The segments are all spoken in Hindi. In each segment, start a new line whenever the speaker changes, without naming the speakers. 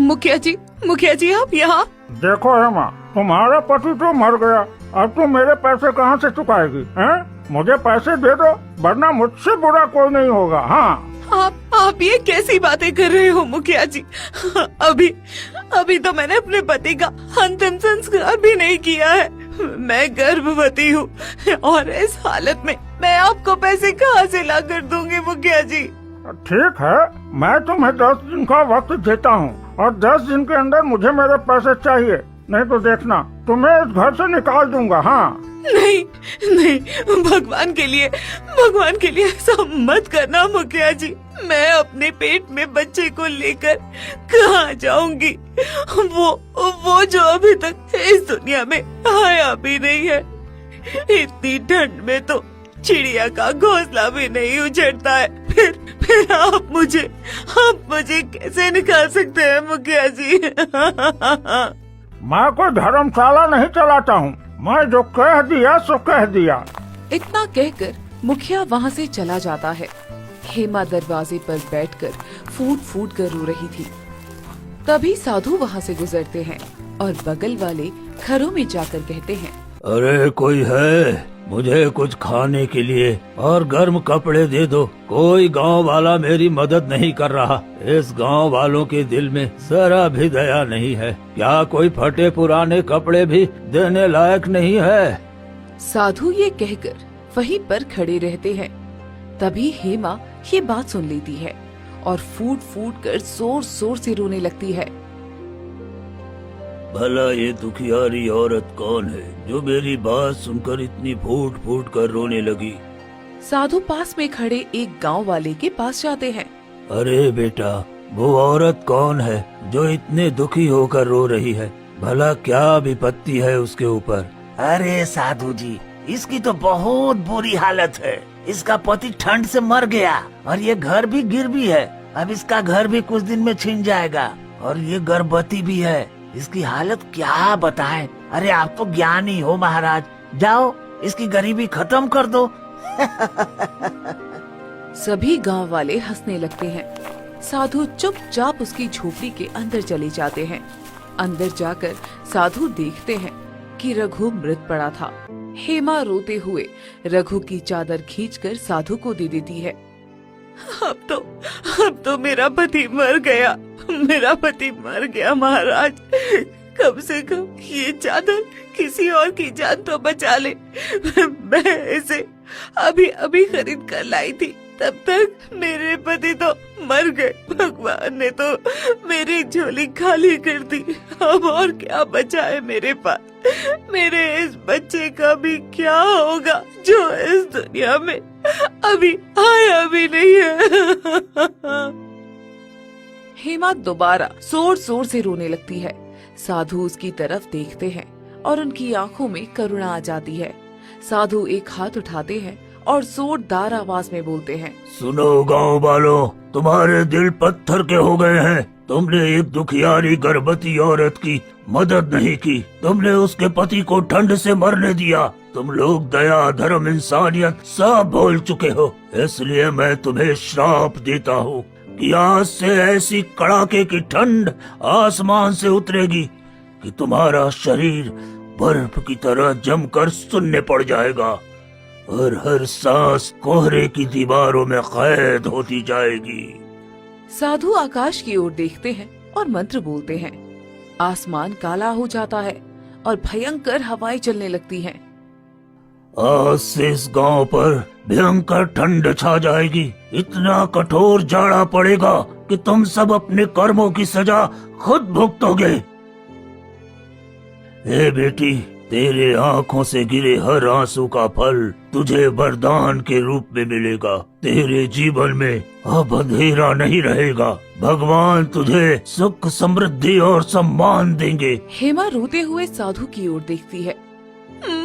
मुखिया जी आप यहाँ।
देखो हेमा, तुम्हारा पति तो मर गया, अब तुम मेरे पैसे कहाँ से चुकाएगी? हैं? मुझे पैसे दे दो, वरना मुझसे बुरा कोई नहीं होगा। हाँ,
आप ये कैसी बातें कर रहे हो मुखिया जी? अभी तो मैंने अपने पति का अंतिम संस्कार भी नहीं किया है। मैं गर्भवती हूँ और इस हालत में मैं आपको पैसे कहाँ से ला कर दूंगी मुखिया जी?
ठीक है, मैं तुम्हें 10 दिन का वक्त देता हूँ और 10 दिन के अंदर मुझे मेरे पैसे चाहिए, नहीं तो देखना तुम्हें इस घर से निकाल दूंगा। हाँ,
नहीं, भगवान के लिए ऐसा मत करना मुखिया जी। मैं अपने पेट में बच्चे को लेकर कहाँ जाऊंगी? वो जो अभी तक इस दुनिया में आया भी नहीं है। इतनी ठंड में तो चिड़िया का घोंसला भी नहीं उजड़ता है। फिर आप मुझे कैसे निकाल सकते हैं मुखिया जी?
मैं कोई धर्मशाला नहीं चलाता हूँ, मैं जो कह दिया सो कह दिया।
इतना कहकर मुखिया वहाँ से चला जाता है। हेमा दरवाजे पर बैठकर फूट कर रो रही थी। तभी साधु वहाँ से गुजरते हैं और बगल वाले घरों में जाकर कहते हैं,
अरे कोई है? मुझे कुछ खाने के लिए और गर्म कपड़े दे दो। कोई गांव वाला मेरी मदद नहीं कर रहा। इस गांव वालों के दिल में जरा भी दया नहीं है। क्या कोई फटे पुराने कपड़े भी देने लायक नहीं है?
साधु ये कहकर वहीं पर खड़े रहते हैं। तभी हेमा ये बात सुन लेती है और फूट कर जोर से रोने लगती है।
भला ये दुखियारी औरत कौन है जो मेरी बात सुनकर इतनी फूट कर रोने लगी?
साधु पास में खड़े एक गांव वाले के पास जाते हैं।
अरे बेटा, वो औरत कौन है जो इतने दुखी होकर रो रही है? भला क्या विपत्ति है उसके ऊपर?
अरे साधु जी, इसकी तो बहुत बुरी हालत है। इसका पति ठंड से मर गया और ये घर भी गिर भी है। अब इसका घर भी कुछ दिन में छिन जाएगा और ये गर्भवती भी है। इसकी हालत क्या बताएं। अरे आप तो ज्ञानी हो महाराज, जाओ इसकी गरीबी खत्म कर दो।
सभी गांव वाले हंसने लगते हैं। साधु चुपचाप उसकी झोपड़ी के अंदर चले जाते हैं। अंदर जाकर साधु देखते हैं कि रघु मृत पड़ा था। हेमा रोते हुए रघु की चादर खींचकर साधु को दे देती है।
अब तो मेरा पति मर गया महाराज। कम से कम ये चादर किसी और की जान तो बचा ले। मैं इसे अभी खरीद कर लाई थी, तब तक मेरे पति तो मर गए। भगवान ने तो मेरी झोली खाली कर दी। अब और क्या बचा है मेरे पास? मेरे इस बच्चे का भी क्या होगा जो इस दुनिया में अभी आया भी नहीं है?
हेमा दोबारा जोर से रोने लगती है। साधु उसकी तरफ देखते हैं और उनकी आंखों में करुणा आ जाती है। साधु एक हाथ उठाते हैं और जोरदार आवाज में बोलते हैं,
सुनो गांव वालों, तुम्हारे दिल पत्थर के हो गए हैं। तुमने एक दुखियारी गर्भवती औरत की मदद नहीं की। तुमने उसके पति को ठंड से मरने दिया। तुम लोग दया, धर्म, इंसानियत सब भूल चुके हो। इसलिए मैं तुम्हें श्राप देता हूँ कि आज से ऐसी कड़ाके की ठंड आसमान से उतरेगी कि तुम्हारा शरीर बर्फ की तरह जमकर सुन्ने पड़ जाएगा और हर सांस कोहरे की दीवारों में कैद होती जाएगी।
साधु आकाश की ओर देखते हैं और मंत्र बोलते हैं। आसमान काला हो जाता है और भयंकर हवाएं चलने लगती हैं।
आज से इस गांव पर भयंकर ठंड छा जाएगी। इतना कठोर जाड़ा पड़ेगा कि तुम सब अपने कर्मों की सजा खुद भुगतोगे। हे बेटी, तेरे आंखों से गिरे हर आंसू का फल तुझे वरदान के रूप में मिलेगा। तेरे जीवन में अब अंधेरा नहीं रहेगा। भगवान तुझे सुख, समृद्धि और सम्मान देंगे।
हेमा रोते हुए साधु की ओर देखती है।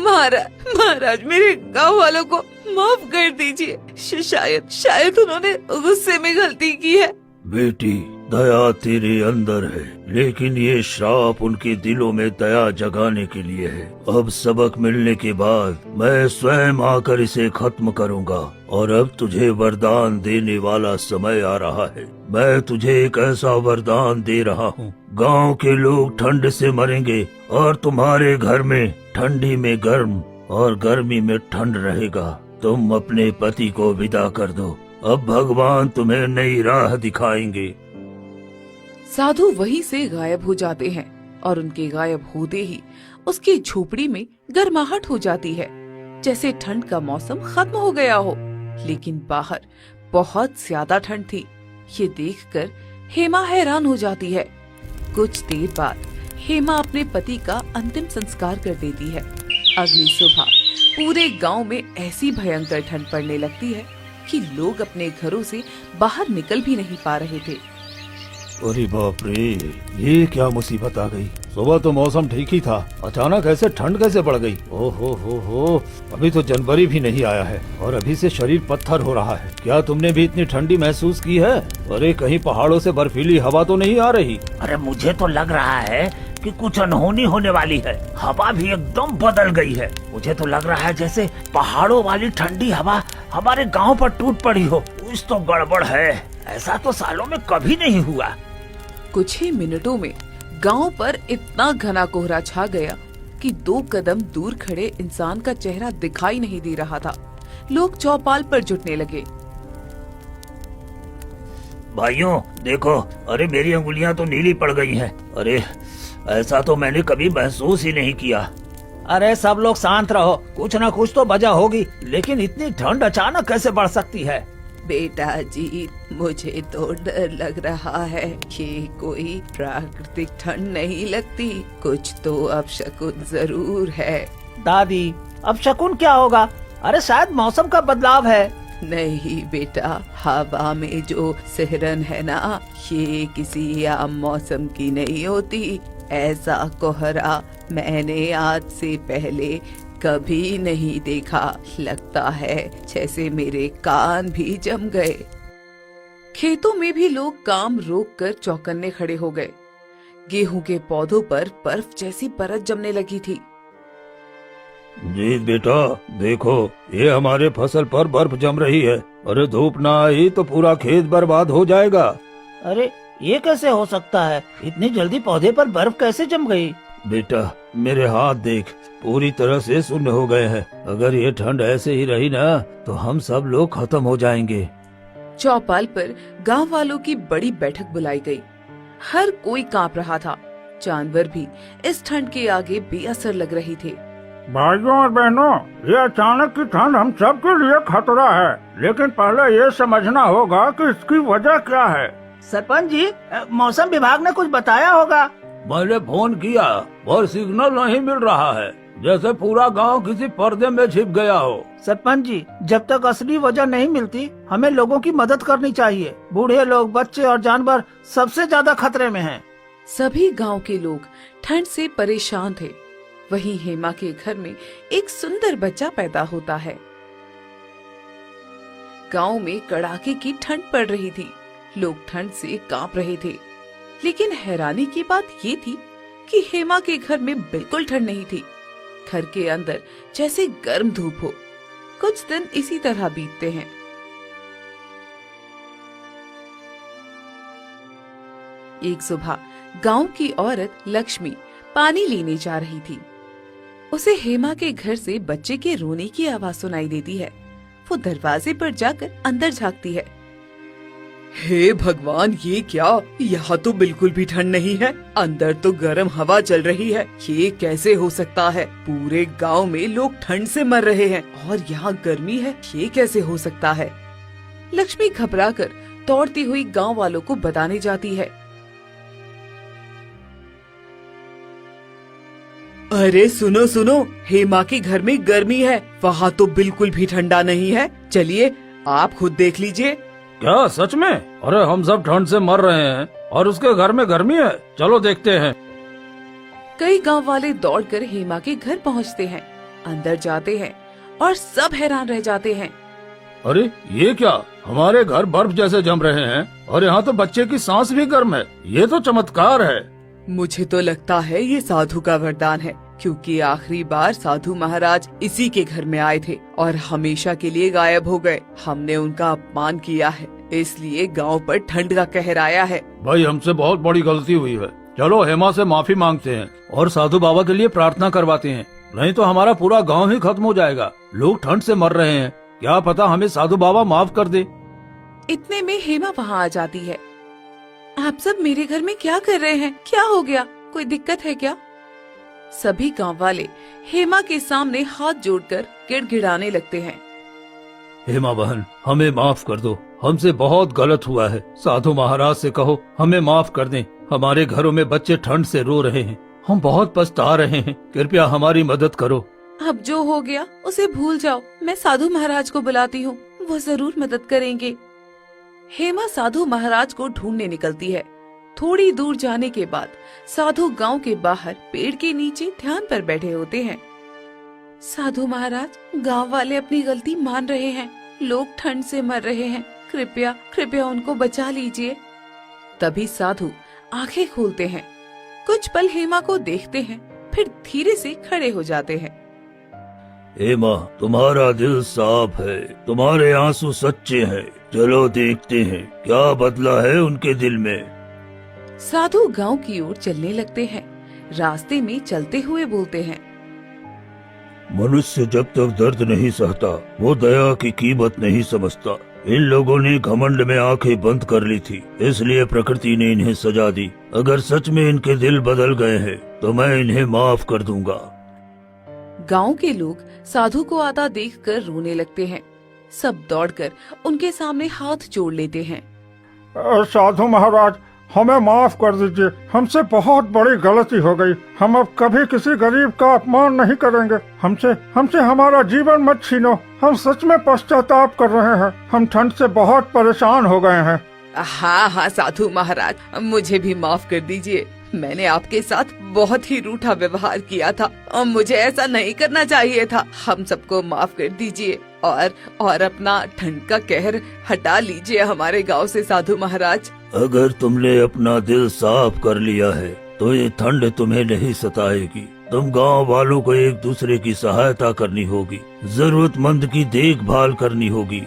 महाराज मेरे गांव वालों को माफ कर दीजिए। शायद उन्होंने गुस्से में गलती की है।
बेटी, दया तेरे अंदर है, लेकिन ये श्राप उनके दिलों में दया जगाने के लिए है। अब सबक मिलने के बाद मैं स्वयं आकर इसे खत्म करूंगा और अब तुझे वरदान देने वाला समय आ रहा है। मैं तुझे एक ऐसा वरदान दे रहा हूँ। गांव के लोग ठंड से मरेंगे और तुम्हारे घर में ठंडी में गर्म और गर्मी में ठंड रहेगा। तुम अपने पति को विदा कर दो। अब भगवान तुम्हें नई राह दिखाएंगे।
साधु वहीं से गायब हो जाते हैं और उनके गायब होते ही उसकी झोपड़ी में गर्माहट हो जाती है, जैसे ठंड का मौसम खत्म हो गया हो। लेकिन बाहर बहुत ज्यादा ठंड थी। ये देखकर हेमा हैरान हो जाती है। कुछ देर बाद हेमा अपने पति का अंतिम संस्कार कर देती है। अगली सुबह पूरे गांव में ऐसी भयंकर ठंड पड़ने लगती है कि लोग अपने घरों से बाहर निकल भी नहीं पा रहे थे।
अरे बाप रे, ये क्या मुसीबत आ गई। सुबह तो मौसम ठीक ही था, अचानक ऐसे ठंड कैसे बढ़ गई। ओहो हो, अभी तो जनवरी भी नहीं आया है और अभी से शरीर पत्थर हो रहा है। क्या तुमने भी इतनी ठंडी महसूस की है? अरे कहीं पहाड़ों से बर्फीली हवा तो नहीं आ रही?
अरे मुझे तो लग रहा है कि कुछ अनहोनी होने वाली है। हवा भी एकदम बदल गई है। मुझे तो लग रहा है जैसे पहाड़ों वाली ठंडी हवा हमारे गांव पर टूट पड़ी हो। कुछ तो गड़बड़ है, ऐसा तो सालों में कभी नहीं हुआ।
कुछ ही मिनटों में गांव पर इतना घना कोहरा छा गया कि 2 कदम दूर खड़े इंसान का चेहरा दिखाई नहीं दे रहा था। लोग चौपाल पर जुटने लगे।
भाइयों देखो, अरे मेरी अंगुलियां तो नीली पड़ गई हैं। अरे ऐसा तो मैंने कभी महसूस ही नहीं किया।
अरे सब लोग शांत रहो, कुछ न कुछ तो वजह होगी, लेकिन इतनी ठंड अचानक कैसे बढ़ सकती है?
बेटा जी, मुझे तो डर लग रहा है। ये कोई प्राकृतिक ठंड नहीं लगती, कुछ तो अपशकुन जरूर है।
दादी, अब शकुन क्या होगा? अरे शायद मौसम का बदलाव है।
नहीं बेटा, हवा में जो सिहरन है ना, ये किसी आम मौसम की नहीं होती। ऐसा कोहरा मैंने आज से पहले कभी नहीं देखा। लगता है जैसे मेरे कान भी जम गए।
खेतों में भी लोग काम रोककर चौकन्ने खड़े हो गए। गेहूं के पौधों पर बर्फ जैसी परत जमने लगी थी।
जी बेटा देखो, ये हमारे फसल पर बर्फ जम रही है। अरे धूप ना आई तो पूरा खेत बर्बाद हो जाएगा।
अरे ये कैसे हो सकता है? इतनी जल्दी पौधे पर बर्फ कैसे जम गई?
बेटा मेरे हाथ देख, पूरी तरह से सुन्न हो गए हैं। अगर ये ठंड ऐसे ही रही ना तो हम सब लोग खत्म हो जाएंगे।
चौपाल पर गांव वालों की बड़ी बैठक बुलाई गई। हर कोई कांप रहा था। जानवर भी इस ठंड के आगे बेअसर लग रहे थे।
भाइयों और बहनों, ये अचानक की ठंड हम सब के लिए खतरा है, लेकिन पहले ये समझना होगा कि इसकी वजह क्या है।
सरपंच जी, मौसम विभाग ने कुछ बताया होगा।
मैंने फोन किया और सिग्नल नहीं मिल रहा है, जैसे पूरा गांव किसी पर्दे में छिप गया हो।
सरपंच जी, जब तक असली वजह नहीं मिलती हमें लोगों की मदद करनी चाहिए। बूढ़े लोग, बच्चे और जानवर सबसे ज्यादा खतरे में हैं।
सभी गांव के लोग ठंड से परेशान थे। वहीं हेमा के घर में एक सुंदर बच्चा पैदा होता है। गांव में कड़ाके की ठंड पड़ रही थी। लोग ठंड से कांप रहे थे। लेकिन हैरानी की बात ये थी कि हेमा के घर में बिल्कुल ठंड नहीं थी। घर के अंदर जैसे गर्म धूप हो। कुछ दिन इसी तरह बीतते हैं। एक सुबह गांव की औरत लक्ष्मी पानी लेने जा रही थी। उसे हेमा के घर से बच्चे के रोने की आवाज सुनाई देती है। वो दरवाजे पर जाकर अंदर झांकती है।
हे भगवान, ये क्या? यहाँ तो बिल्कुल भी ठंड नहीं है। अंदर तो गर्म हवा चल रही है। ये कैसे हो सकता है? पूरे गांव में लोग ठंड से मर रहे हैं और यहाँ गर्मी है। ये कैसे हो सकता है?
लक्ष्मी घबराकर दौड़ती हुई गांव वालों को बताने जाती है।
अरे सुनो सुनो, हेमा के घर में गर्मी है, वहाँ तो बिल्कुल भी ठंडा नहीं है। चलिए आप खुद देख लीजिए।
क्या सच में? अरे हम सब ठंड से मर रहे हैं और उसके घर में गर्मी है। चलो देखते हैं।
कई गांव वाले दौड़कर हेमा के घर पहुंचते हैं। अंदर जाते हैं और सब हैरान रह जाते हैं।
अरे ये क्या, हमारे घर बर्फ जैसे जम रहे हैं और यहाँ तो बच्चे की सांस भी गर्म है। ये तो चमत्कार है।
मुझे तो लगता है ये साधु का वरदान है,
क्योंकि आखिरी बार साधु महाराज इसी के घर में आए थे और हमेशा के लिए गायब हो गए। हमने उनका अपमान किया है, इसलिए गांव पर ठंड का कहर आया है।
भाई हमसे बहुत बड़ी गलती हुई है, चलो हेमा से माफी मांगते हैं और साधु बाबा के लिए प्रार्थना करवाते हैं, नहीं तो हमारा पूरा गांव ही खत्म हो जाएगा। लोग ठंड से मर रहे हैं, क्या पता हमें साधु बाबा माफ कर दे।
इतने में हेमा वहाँ आ जाती है। आप सब मेरे घर में क्या कर रहे हैं? क्या हो गया? कोई दिक्कत है क्या? सभी गांव वाले हेमा के सामने हाथ जोड़कर गिड़गिड़ाने लगते हैं।
हेमा बहन, हमें माफ कर दो, हमसे बहुत गलत हुआ है। साधु महाराज से कहो हमें माफ कर दें। हमारे घरों में बच्चे ठंड से रो रहे हैं, हम बहुत पछता रहे हैं, कृपया हमारी मदद करो।
अब जो हो गया उसे भूल जाओ, मैं साधु महाराज को बुलाती हूँ, वो जरूर मदद करेंगे। हेमा साधु महाराज को ढूंढने निकलती है। थोड़ी दूर जाने के बाद साधु गांव के बाहर पेड़ के नीचे ध्यान पर बैठे होते हैं। साधु महाराज, गांव वाले अपनी गलती मान रहे हैं, लोग ठंड से मर रहे हैं, कृपया कृपया उनको बचा लीजिए। तभी साधु आंखें खोलते हैं, कुछ पल हेमा को देखते हैं, फिर धीरे से खड़े हो जाते हैं।
हेमा, तुम्हारा दिल साफ है, तुम्हारे आंसू सच्चे हैं। चलो देखते हैं क्या बदला है उनके दिल में।
साधु गांव की ओर चलने लगते हैं। रास्ते में चलते हुए बोलते हैं,
मनुष्य जब तक दर्द नहीं सहता वो दया की कीमत नहीं समझता। इन लोगों ने घमंड में आंखें बंद कर ली थी, इसलिए प्रकृति ने इन्हें सजा दी। अगर सच में इनके दिल बदल गए हैं तो मैं इन्हें माफ कर दूंगा।
गांव के लोग साधु को आता देखकर रोने लगते हैं। सब दौड़कर उनके सामने हाथ जोड़ लेते हैं।
साधु महाराज, हमें माफ कर दीजिए, हमसे बहुत बड़ी गलती हो गई। हम अब कभी किसी गरीब का अपमान नहीं करेंगे। हमसे हमारा जीवन मत छीनो। हम सच में पश्चाताप कर रहे हैं, हम ठंड से बहुत परेशान हो गए हैं।
हाँ हाँ साधु महाराज, मुझे भी माफ कर दीजिए। मैंने आपके साथ बहुत ही रूठा व्यवहार किया था और मुझे ऐसा नहीं करना चाहिए था। हम सबको माफ कर दीजिए और अपना ठंड का कहर हटा लीजिए हमारे गांव से साधु महाराज।
अगर तुमने अपना दिल साफ कर लिया है तो ये ठंड तुम्हें नहीं सताएगी। तुम गांव वालों को एक दूसरे की सहायता करनी होगी, जरूरतमंद की देखभाल करनी होगी।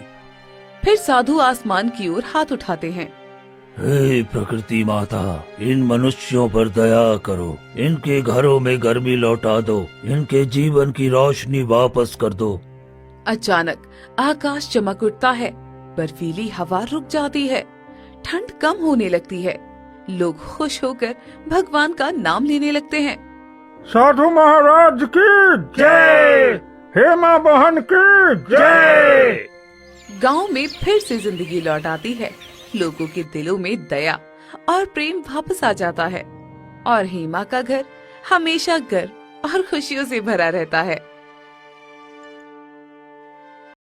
फिर साधु आसमान की ओर हाथ उठाते हैं।
हे प्रकृति माता, इन मनुष्यों पर दया करो, इनके घरों में गर्मी लौटा दो, इनके जीवन की रोशनी वापस कर दो।
अचानक आकाश चमक उठता है, बर्फीली हवा रुक जाती है, ठंड कम होने लगती है। लोग खुश होकर भगवान का नाम लेने लगते हैं।
साधु महाराज की जय, हेमा बहन की जय।
गांव में फिर से जिंदगी लौट आती है। लोगों के दिलों में दया और प्रेम वापस आ जाता है और हेमा का घर हमेशा गर्व और खुशियों से भरा रहता है।